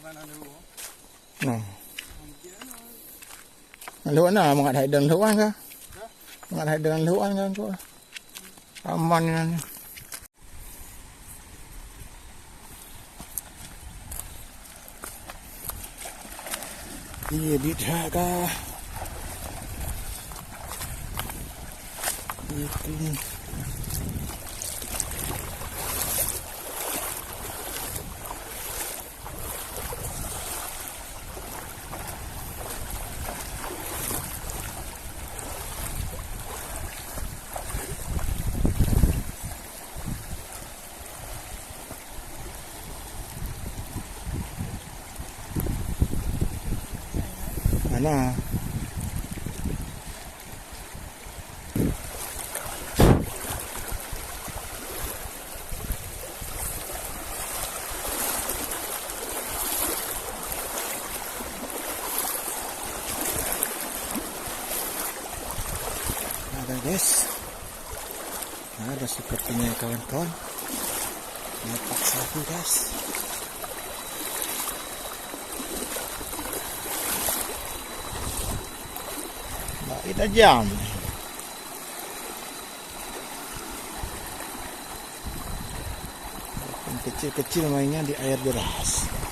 Nah. Luan na mga haidang luan ka. Mga haidang luan kan ko. Aman yan. Iya bidha ka. Itu. Mana? Ada guys, ada sepertinya kawan-kawan. Nampak sapi guys. Kita jam. Kecil-kecil mainnya di air deras.